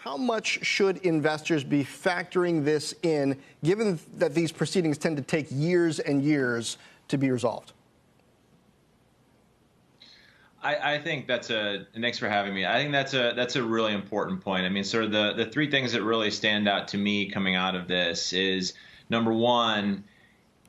how much should investors be factoring this in, given that these proceedings tend to take years and years to be resolved? I think that's and thanks for having me. I think that's a really important point. I mean, sort of the three things that really stand out to me coming out of this is, number one,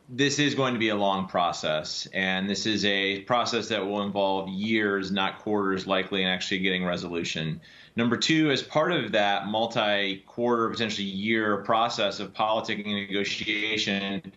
this is going to be a long process, and this is a process that will involve years, not quarters, likely, in actually getting resolution. Number two, as part of that multi-quarter, potentially year process of politicking and negotiation,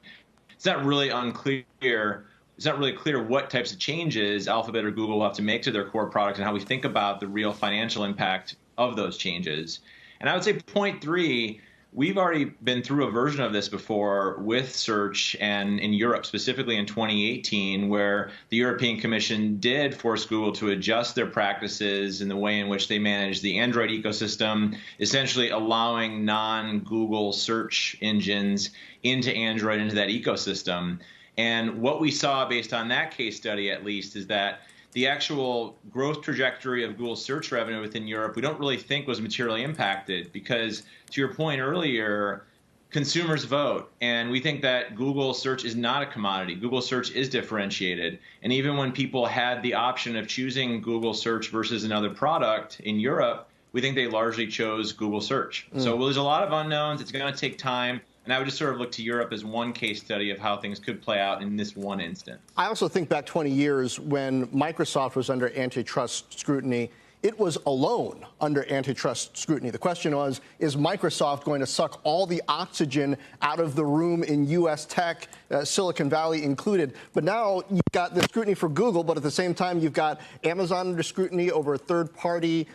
it's not really unclear. It's not really clear what types of changes Alphabet or Google will have to make to their core product and how we think about the real financial impact of those changes. And I would say point three, we've already been through a version of this before with search, and in Europe, specifically in 2018, where the European Commission did force Google to adjust their practices in the way in which they manage the Android ecosystem, essentially allowing non-Google search engines into Android, into that ecosystem. And what we saw based on that case study, at least, is that the actual growth trajectory of Google's search revenue within Europe, we don't really think was materially impacted because, to your point earlier, consumers vote. And we think that Google search is not a commodity. Google search is differentiated. And even when people had the option of choosing Google search versus another product in Europe, we think they largely chose Google search. So there's a lot of unknowns. It's going to take time. And I would just sort of look to Europe as one case study of how things could play out in this one instance. I also think back 20 years when Microsoft was under antitrust scrutiny. It was alone under antitrust scrutiny. The question was, is Microsoft going to suck all the oxygen out of the room in U.S. tech, Silicon Valley included? But now you've got the scrutiny for Google, but at the same time, you've got Amazon under scrutiny over third-party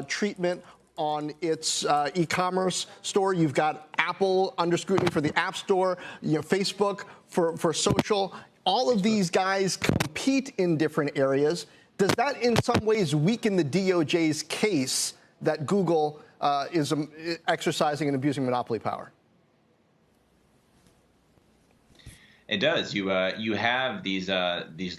treatment on its e-commerce store. You've got Apple under scrutiny for the App Store, Facebook for social. All of these guys compete in different areas. Does that in some ways weaken the DOJ's case that Google is exercising and abusing monopoly power? It does. You have these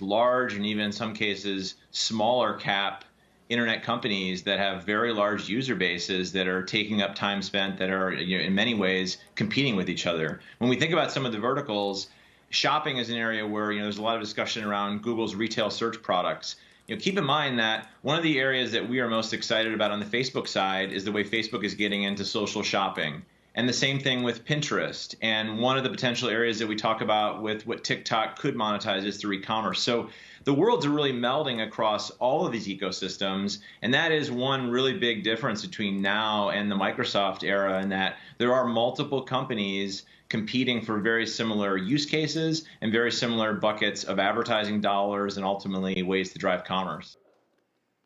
large and even in some cases smaller cap internet companies that have very large user bases that are taking up time spent, that are in many ways competing with each other. When we think about some of the verticals, shopping is an area where there's a lot of discussion around Google's retail search products. Keep in mind that one of the areas that we are most excited about on the Facebook side is the way Facebook is getting into social shopping. And the same thing with Pinterest. And one of the potential areas that we talk about with what TikTok could monetize is through e-commerce. So the worlds are really melding across all of these ecosystems. And that is one really big difference between now and the Microsoft era, in that there are multiple companies competing for very similar use cases and very similar buckets of advertising dollars and ultimately ways to drive commerce.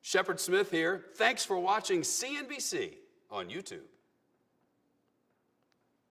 Shepard Smith here. Thanks for watching CNBC on YouTube.